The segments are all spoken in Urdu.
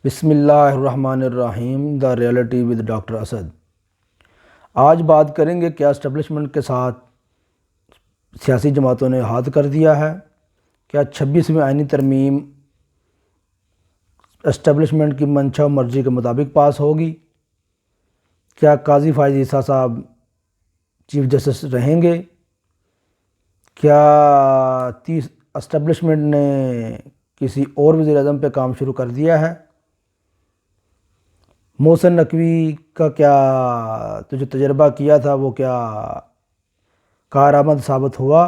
بسم اللہ الرحمن الرحیم، the reality with doctor Asad. آج بات کریں گے کیا اسٹیبلشمنٹ کے ساتھ سیاسی جماعتوں نے احاطہ کر دیا ہے؟ کیا 26ویں آئینی ترمیم اسٹیبلشمنٹ کی منشا و مرضی کے مطابق پاس ہوگی؟ کیا قاضی فائز عیسیٰ صاحب چیف جسٹس رہیں گے؟ کیا اسٹیبلشمنٹ نے کسی اور وزیر اعظم پہ کام شروع کر دیا ہے؟ محسن نقوی کا کیا جو تجربہ کیا تھا وہ کیا کارآمد ثابت ہوا؟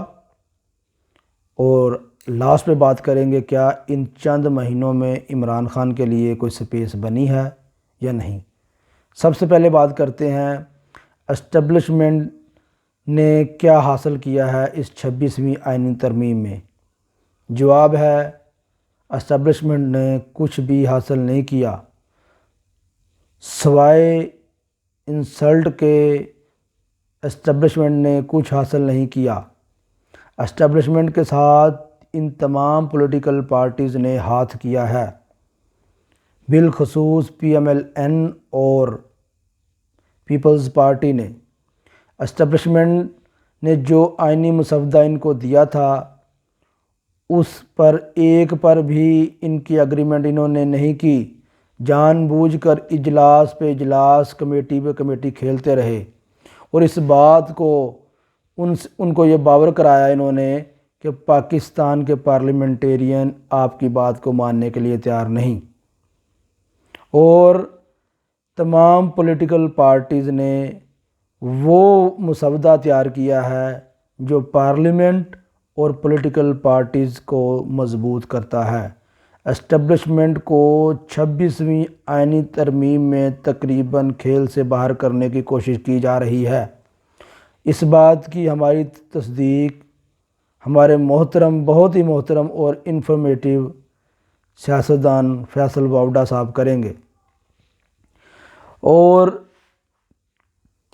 اور لاسٹ پہ بات کریں گے کیا ان چند مہینوں میں عمران خان کے لیے کوئی سپیس بنی ہے یا نہیں۔ سب سے پہلے بات کرتے ہیں اسٹیبلشمنٹ نے کیا حاصل کیا ہے اس 26ویں آئینی ترمیم میں۔ جواب ہے اسٹیبلشمنٹ نے کچھ بھی حاصل نہیں کیا سوائے انسلٹ کے۔ اسٹیبلشمنٹ نے کچھ حاصل نہیں کیا۔ اسٹیبلشمنٹ کے ساتھ ان تمام پولیٹیکل پارٹیز نے ہاتھ کیا ہے، بالخصوص پی ایم ایل این اور پیپلز پارٹی نے۔ اسٹیبلشمنٹ نے جو آئینی مسودہ ان کو دیا تھا اس پر ایک پر بھی ان کی اگریمنٹ انہوں نے نہیں کی، جان بوجھ کر اجلاس پہ اجلاس، کمیٹی پہ کمیٹی کھیلتے رہے، اور اس بات کو ان کو یہ باور کرایا انہوں نے کہ پاکستان کے پارلیمنٹیرین آپ کی بات کو ماننے کے لیے تیار نہیں، اور تمام پولیٹیکل پارٹیز نے وہ مسودہ تیار کیا ہے جو پارلیمنٹ اور پولیٹیکل پارٹیز کو مضبوط کرتا ہے۔ اسٹیبلشمنٹ کو 26ویں آئینی ترمیم میں تقریباً کھیل سے باہر کرنے کی کوشش کی جا رہی ہے۔ اس بات کی ہماری تصدیق ہمارے محترم، بہت ہی محترم اور انفارمیٹیو سیاستدان فیصل واوڈا صاحب کریں گے۔ اور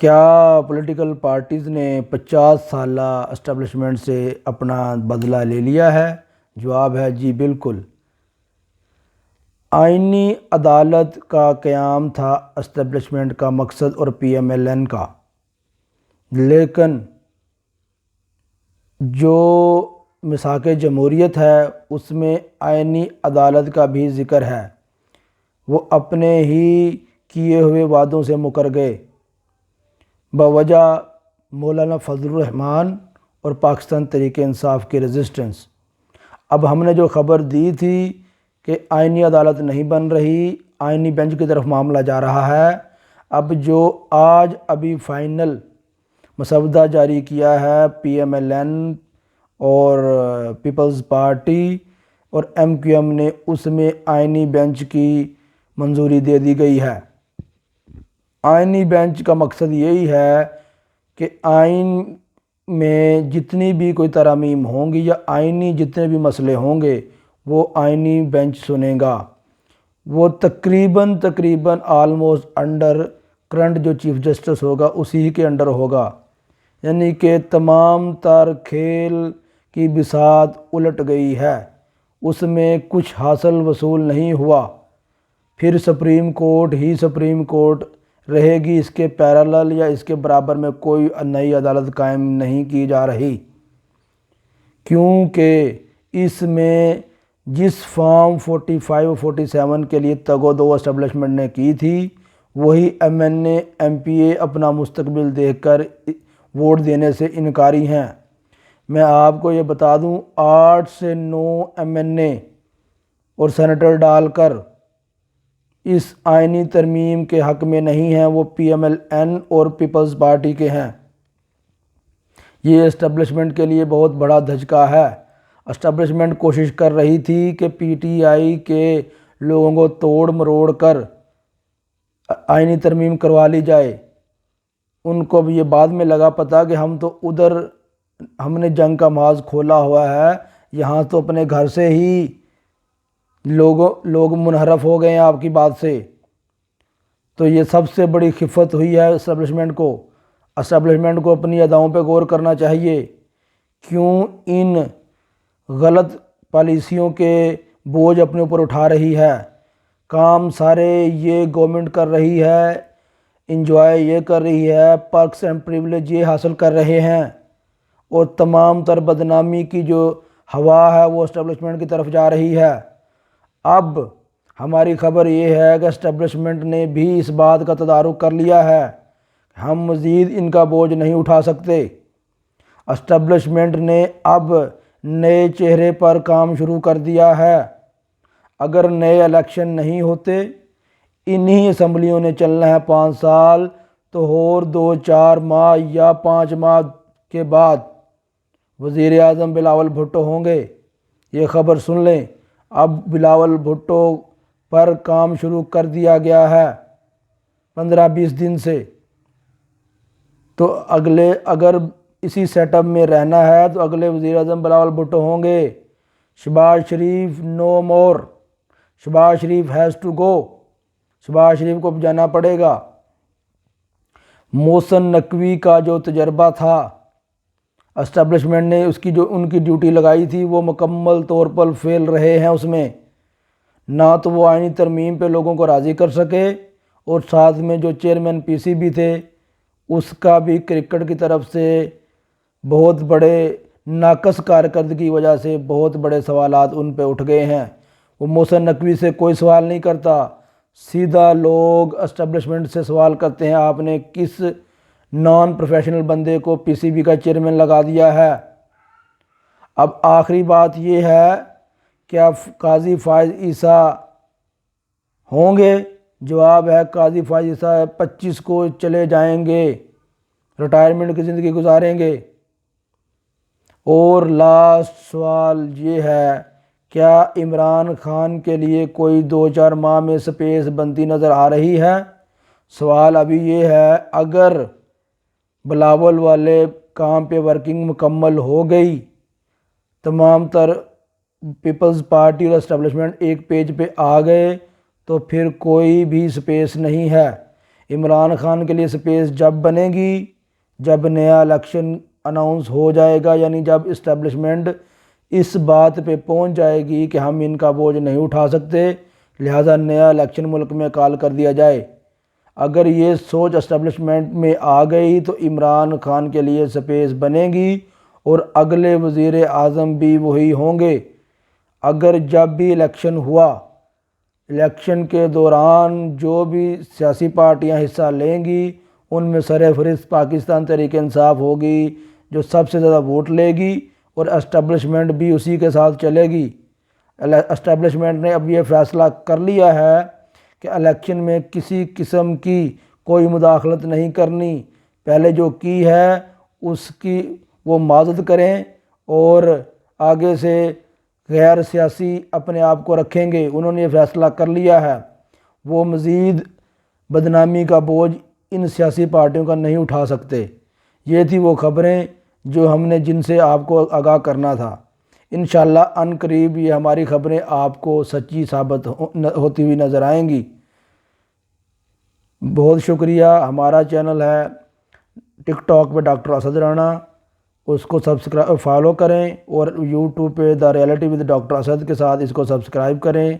کیا پولیٹیکل پارٹیز نے 50 سالہ اسٹیبلشمنٹ سے اپنا بدلہ لے لیا ہے؟ جواب ہے جی بالکل۔ آئینی عدالت کا قیام تھا اسٹیبلشمنٹ کا مقصد اور پی ایم ایل این کا، لیکن جو میثاق جمہوریت ہے اس میں آئینی عدالت کا بھی ذکر ہے۔ وہ اپنے ہی کیے ہوئے وعدوں سے مکر گئے بوجہ مولانا فضل الرحمان اور پاکستان تحریک انصاف کی ریزسٹنس۔ اب ہم نے جو خبر دی تھی کہ آئینی عدالت نہیں بن رہی، آئینی بینچ کی طرف معاملہ جا رہا ہے، اب جو آج ابھی فائنل مسودہ جاری کیا ہے پی ایم ایل این اور پیپلز پارٹی اور ایم کیو ایم نے، اس میں آئینی بینچ کی منظوری دے دی گئی ہے۔ آئینی بینچ کا مقصد یہی ہے کہ آئین میں جتنی بھی کوئی ترامیم ہوں گی یا آئینی جتنے بھی مسئلے ہوں گے وہ آئینی بینچ سنے گا۔ وہ تقریباً آلموسٹ انڈر کرنٹ جو چیف جسٹس ہوگا اسی کے انڈر ہوگا، یعنی کہ تمام تر کھیل کی بساط الٹ گئی ہے، اس میں کچھ حاصل وصول نہیں ہوا۔ پھر سپریم کورٹ ہی سپریم کورٹ رہے گی، اس کے پیرالل یا اس کے برابر میں کوئی نئی عدالت قائم نہیں کی جا رہی، کیونکہ اس میں جس فارم 45 اور 47 کے لیے تگ و دو اسٹیبلشمنٹ نے کی تھی وہی M N A M P A اپنا مستقبل دیکھ کر ووٹ دینے سے انکاری ہیں۔ میں آپ کو یہ بتا دوں 8 سے 9 ایم این اے اور سینیٹر ڈال کر اس آئینی ترمیم کے حق میں نہیں ہیں، وہ پی ایم ایل این اور پیپلز پارٹی کے ہیں۔ یہ اسٹیبلشمنٹ کے لیے بہت بڑا دھچکا ہے۔ اسٹیبلشمنٹ کوشش کر رہی تھی کہ پی ٹی آئی کے لوگوں کو توڑ مروڑ کر آئینی ترمیم کروا لی جائے۔ ان کو بھی یہ بعد میں لگا پتہ کہ ہم نے جنگ کا محاذ کھولا ہوا ہے، یہاں تو اپنے گھر سے ہی لوگ منحرف ہو گئے ہیں آپ کی بات سے۔ تو یہ سب سے بڑی خفت ہوئی ہے اسٹیبلشمنٹ کو اپنی اداؤں پہ غور کرنا چاہیے۔ کیوں ان غلط پالیسیوں کے بوجھ اپنے اوپر اٹھا رہی ہے؟ کام سارے یہ گورنمنٹ کر رہی ہے، انجوائے یہ کر رہی ہے، پرکس اینڈ پریولیج یہ حاصل کر رہے ہیں، اور تمام تر بدنامی کی جو ہوا ہے وہ اسٹیبلشمنٹ کی طرف جا رہی ہے۔ اب ہماری خبر یہ ہے کہ اسٹیبلشمنٹ نے بھی اس بات کا تدارک کر لیا ہے کہ ہم مزید ان کا بوجھ نہیں اٹھا سکتے۔ اسٹیبلشمنٹ نے اب نئے چہرے پر کام شروع کر دیا ہے۔ اگر نئے الیکشن نہیں ہوتے، انہی اسمبلیوں نے چلنا ہے 5 سال، تو اور 2-4 ماہ یا 5 ماہ کے بعد وزیر اعظم بلاول بھٹو ہوں گے۔ یہ خبر سن لیں، اب بلاول بھٹو پر کام شروع کر دیا گیا ہے 15-20 دن سے۔ تو اگر اسی سیٹ اپ میں رہنا ہے تو اگلے وزیر اعظم بلاول بھٹو ہوں گے۔ شہباز شریف نو مور، شہباز شریف ہیز ٹو گو، شہباز شریف کو اب جانا پڑے گا۔ محسن نقوی کا جو تجربہ تھا، اسٹیبلشمنٹ نے ان کی ڈیوٹی لگائی تھی، وہ مکمل طور پر فیل رہے ہیں اس میں۔ نہ تو وہ آئینی ترمیم پہ لوگوں کو راضی کر سکے، اور ساتھ میں جو چیئرمین پی سی بی تھے اس کا بھی کرکٹ کی طرف سے بہت بڑے ناقص کارکردگی کی وجہ سے بہت بڑے سوالات ان پہ اٹھ گئے ہیں۔ وہ محسن نقوی سے کوئی سوال نہیں کرتا، سیدھا لوگ اسٹیبلشمنٹ سے سوال کرتے ہیں آپ نے کس نان پروفیشنل بندے کو پی سی بی کا چیئرمین لگا دیا ہے۔ اب آخری بات یہ ہے، کیا قاضی فائز عیسیٰ ہوں گے؟ جواب ہے قاضی فائز عیسیٰ 25 کو چلے جائیں گے، ریٹائرمنٹ کی زندگی گزاریں گے۔ اور لاسٹ سوال یہ ہے، کیا عمران خان کے لیے کوئی 2-4 ماہ میں سپیس بنتی نظر آ رہی ہے؟ سوال ابھی یہ ہے، اگر بلاول والے کام پہ ورکنگ مکمل ہو گئی، تمام تر پیپلز پارٹی اور اسٹیبلشمنٹ ایک پیج پہ آ گئے، تو پھر کوئی بھی سپیس نہیں ہے۔ عمران خان کے لیے سپیس جب بنے گی جب نیا الیکشن اناؤنس ہو جائے گا، یعنی جب اسٹیبلشمنٹ اس بات پہ پہنچ جائے گی کہ ہم ان کا بوجھ نہیں اٹھا سکتے، لہٰذا نیا الیکشن ملک میں کال کر دیا جائے۔ اگر یہ سوچ اسٹیبلشمنٹ میں آ گئی تو عمران خان کے لیے سپیس بنے گی، اور اگلے وزیر اعظم بھی وہی ہوں گے۔ اگر جب بھی الیکشن ہوا، الیکشن کے دوران جو بھی سیاسی پارٹیاں حصہ لیں گی ان میں سرفہرست پاکستان تحریک انصاف ہوگی جو سب سے زیادہ ووٹ لے گی، اور اسٹیبلشمنٹ بھی اسی کے ساتھ چلے گی۔ اسٹیبلشمنٹ نے اب یہ فیصلہ کر لیا ہے کہ الیکشن میں کسی قسم کی کوئی مداخلت نہیں کرنی، پہلے جو کی ہے اس کی وہ معذرت کریں، اور آگے سے غیر سیاسی اپنے آپ کو رکھیں گے۔ انہوں نے یہ فیصلہ کر لیا ہے، وہ مزید بدنامی کا بوجھ ان سیاسی پارٹیوں کا نہیں اٹھا سکتے۔ یہ تھی وہ خبریں جو ہم نے جن سے آپ کو آگاہ کرنا تھا۔ انشاءاللہ ان قریب یہ ہماری خبریں آپ کو سچی ثابت ہوتی ہوئی نظر آئیں گی۔ بہت شکریہ۔ ہمارا چینل ہے ٹک ٹاک پہ ڈاکٹر اسد رانا، اس کو فالو کریں، اور یوٹیوب پہ the reality with doctor Asad کے ساتھ اس کو سبسکرائب کریں۔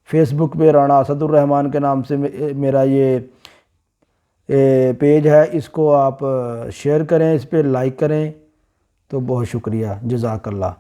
فیس بک پہ رانا اسد الرحمن کے نام سے میرا یہ پیج ہے، اس کو آپ شیئر کریں، اس پہ لائک کریں۔ تو بہت شکریہ، جزاک اللہ۔